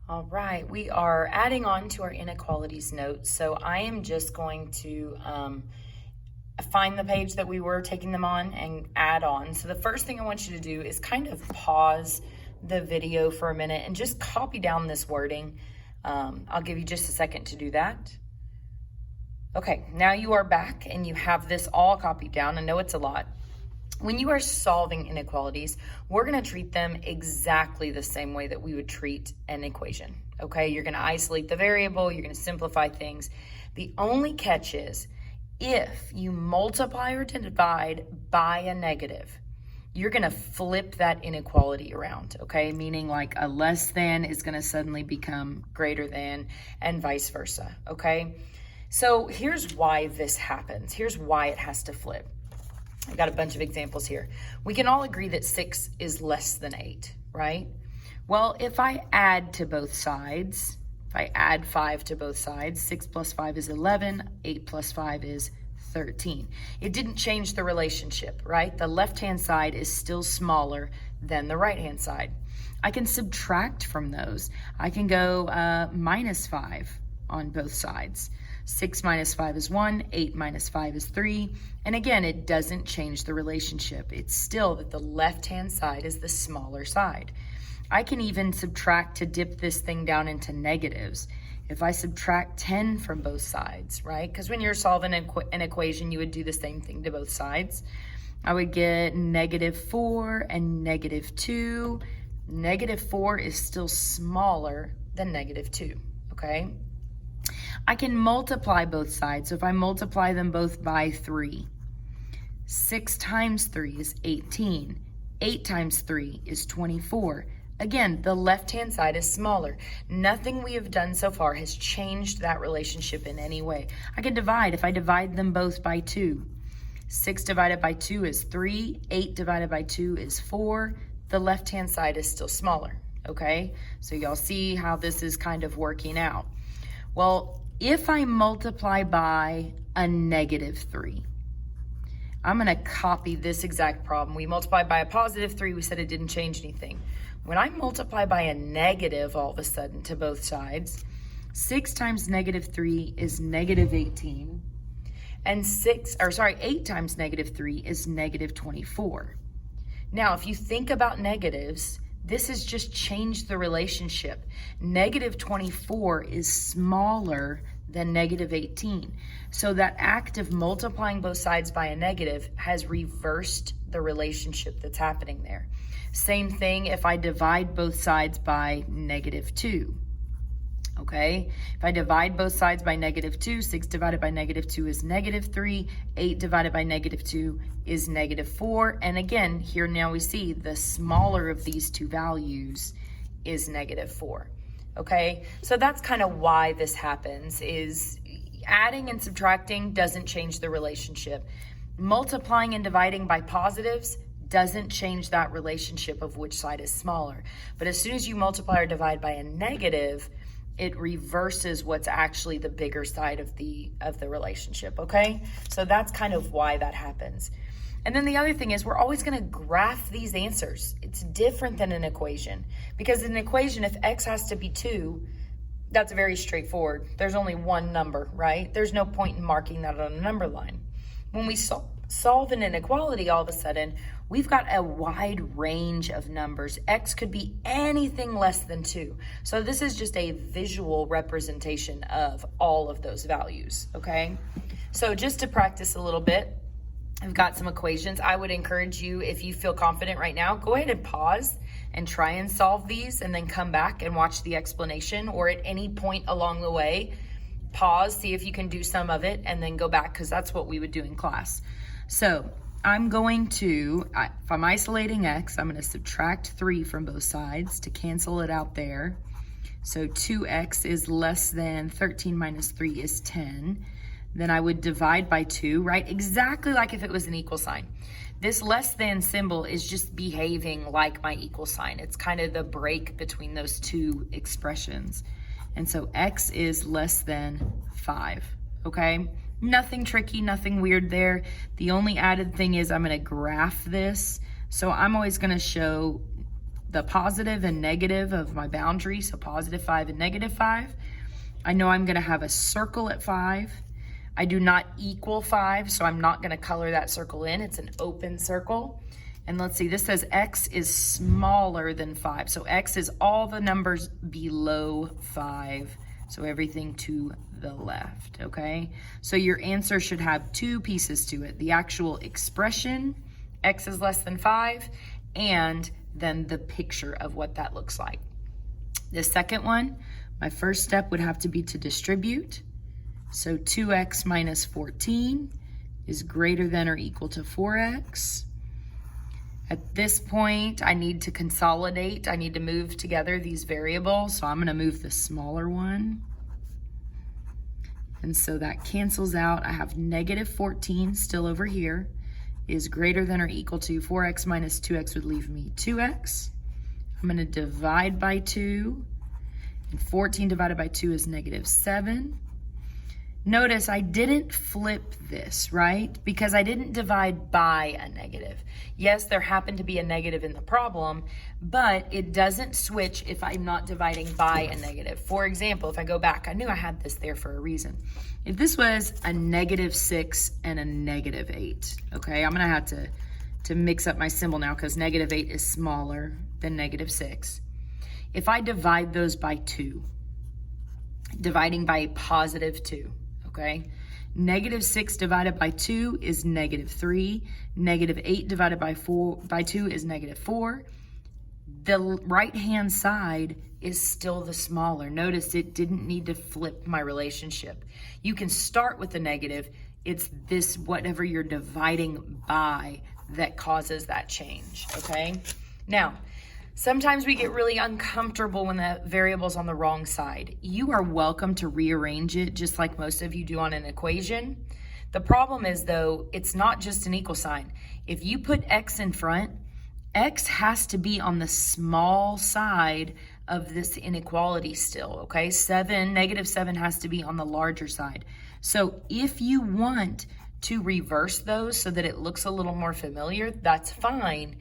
All right, we are adding on to our inequalities notes. So I am just going to find the page that we were taking them on and add on. So the first thing I want you to do is kind of pause the video for a minute and just copy down this wording. I'll give you just a second to do that. Okay, now you are back and you have this all copied down. I know it's a lot. When you are solving inequalities, we're going to treat them exactly the same way that we would treat an equation. Okay, you're going to isolate the variable, you're going to simplify things. The only catch is if you multiply or divide by a negative, you're going to flip that inequality around, okay? Meaning like a less than is going to suddenly become greater than and vice versa, okay? So here's why this happens. Here's why it has to flip. I've got a bunch of examples here. We can all agree that 6 is less than 8, right? Well, if I add to both sides, if I add 5 to both sides, 6 plus 5 is 11, 8 plus 5 is 13. It didn't change the relationship, right? The left-hand side is still smaller than the right-hand side. I can subtract from those. I can go minus 5 on both sides. 6 minus 5 is 1, 8 minus 5 is 3. And again, it doesn't change the relationship. It's still that the left-hand side is the smaller side. I can even subtract to dip this thing down into negatives. If I subtract 10 from both sides, right? Because when you're solving an equation, you would do the same thing to both sides. I would get -4 and -2. -4 is still smaller than -2, okay? I can multiply both sides. So if I multiply them both by 3, 6 times 3 is 18. 8 times 3 is 24. Again, the left-hand side is smaller. Nothing we have done so far has changed that relationship in any way. I can divide. If I divide them both by 2, 6 divided by 2 is 3. 8 divided by 2 is 4. The left-hand side is still smaller, okay? So y'all see how this is kind of working out. Well, if I multiply by a -3, I'm going to copy this exact problem. We multiplied by a +3. We said it didn't change anything. When I multiply by a negative all of a sudden to both sides, 6 times -3 is -18. And 8 times -3 is -24. Now, if you think about negatives, this has just changed the relationship. -24 is smaller than -18. So that act of multiplying both sides by a negative has reversed the relationship that's happening there. Same thing if I divide both sides by -2. Okay, if I divide both sides by -2, 6 divided by -2 is -3, 8 divided by -2 is -4. And again, here now we see the smaller of these two values is -4. Okay, so that's kind of why this happens, is adding and subtracting doesn't change the relationship. Multiplying and dividing by positives doesn't change that relationship of which side is smaller. But as soon as you multiply or divide by a negative, it reverses what's actually the bigger side of the relationship, okay? So that's kind of why that happens. And then the other thing is we're always going to graph these answers. It's different than an equation, because in an equation, if x has to be 2, that's very straightforward. There's only one number, right? There's no point in marking that on a number line. When we solve an inequality, all of a sudden, we've got a wide range of numbers. X could be anything less than 2. So this is just a visual representation of all of those values, okay? So just to practice a little bit, I've got some equations. I would encourage you, if you feel confident right now, go ahead and pause and try and solve these and then come back and watch the explanation, or at any point along the way, pause, see if you can do some of it, and then go back, because that's what we would do in class. So I'm going to, if I'm isolating x, I'm going to subtract 3 from both sides to cancel it out there. So 2x is less than 13 minus 3 is 10. Then I would divide by 2, right? Exactly like if it was an equal sign. This less than symbol is just behaving like my equal sign. It's kind of the break between those two expressions. And so x is less than 5, okay? Nothing tricky, nothing weird there. The only added thing is I'm going to graph this. So I'm always going to show the positive and negative of my boundary, so positive 5 and negative 5. I know I'm gonna have a circle at 5. I do not equal 5, so I'm not gonna color that circle in. It's an open circle. And let's see, this says X is smaller than 5. So X is all the numbers below 5. So everything to the left, okay? So your answer should have 2 pieces to it. The actual expression, X is less than 5, and then the picture of what that looks like. The second one, my first step would have to be to distribute. So 2x minus 14 is greater than or equal to 4x. At this point, I need to consolidate. I need to move together these variables. So I'm gonna move the smaller one. And so that cancels out. I have negative 14 still over here is greater than or equal to 4x minus 2x would leave me 2x. I'm gonna divide by 2. And 14 divided by 2 is negative 7. Notice I didn't flip this, right? Because I didn't divide by a negative. Yes, there happened to be a negative in the problem, but it doesn't switch if I'm not dividing by a negative. For example, if I go back, I knew I had this there for a reason. If this was a negative 6 and a negative 8, okay, I'm gonna have to mix up my symbol now because negative 8 is smaller than negative 6. If I divide those by 2, dividing by a positive 2, okay? Negative 6 divided by 2 is negative 3. Negative 8 divided by 2 is negative 4. The right-hand side is still the smaller. Notice it didn't need to flip my relationship. You can start with the negative. It's this, whatever you're dividing by, that causes that change, okay? Now, sometimes we get really uncomfortable when the variable's on the wrong side. You are welcome to rearrange it just like most of you do on an equation. The problem is though, it's not just an equal sign. If you put X in front, X has to be on the small side of this inequality still, okay? Negative 7 has to be on the larger side. So if you want to reverse those so that it looks a little more familiar, that's fine.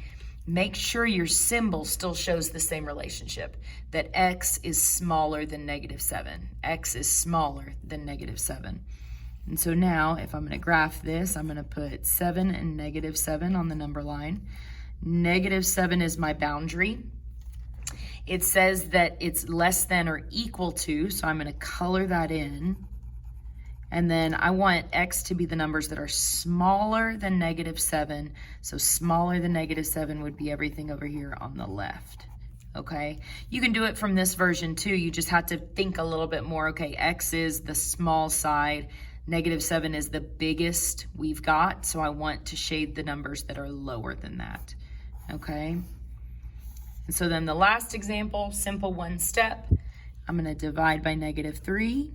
Make sure your symbol still shows the same relationship, that X is smaller than negative 7. X is smaller than negative 7. And so now, if I'm gonna graph this, I'm gonna put 7 and negative 7 on the number line. Negative 7 is my boundary. It says that it's less than or equal to, so I'm gonna color that in. And then I want X to be the numbers that are smaller than negative 7. So smaller than negative 7 would be everything over here on the left, okay? You can do it from this version too. You just have to think a little bit more. Okay, X is the small side. Negative 7 is the biggest we've got. So I want to shade the numbers that are lower than that, okay? And so then the last example, simple one step. I'm gonna divide by negative 3.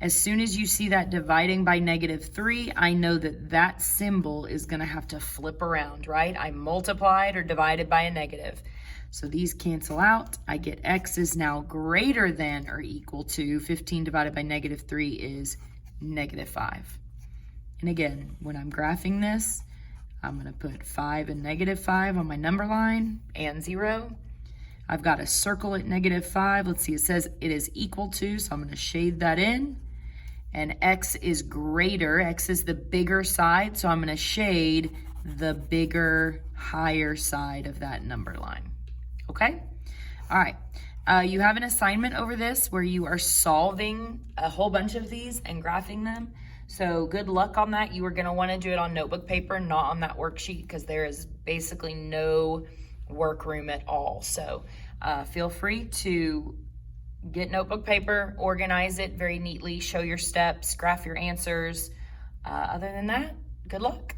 As soon as you see that dividing by negative 3, I know that that symbol is gonna have to flip around, right? I multiplied or divided by a negative. So these cancel out. I get X is now greater than or equal to 15 divided by negative 3 is negative 5. And again, when I'm graphing this, I'm gonna put 5 and negative 5 on my number line and 0. I've got a circle at negative 5. Let's see, it says it is equal to, so I'm gonna shade that in. And X is greater, X is the bigger side, so I'm gonna shade the bigger, higher side of that number line, okay? All right, you have an assignment over this where you are solving a whole bunch of these and graphing them. So good luck on that. You are gonna wanna do it on notebook paper, not on that worksheet, because there is basically no workroom at all. So feel free to get notebook paper, organize it very neatly, show your steps, graph your answers. Other than that, good luck.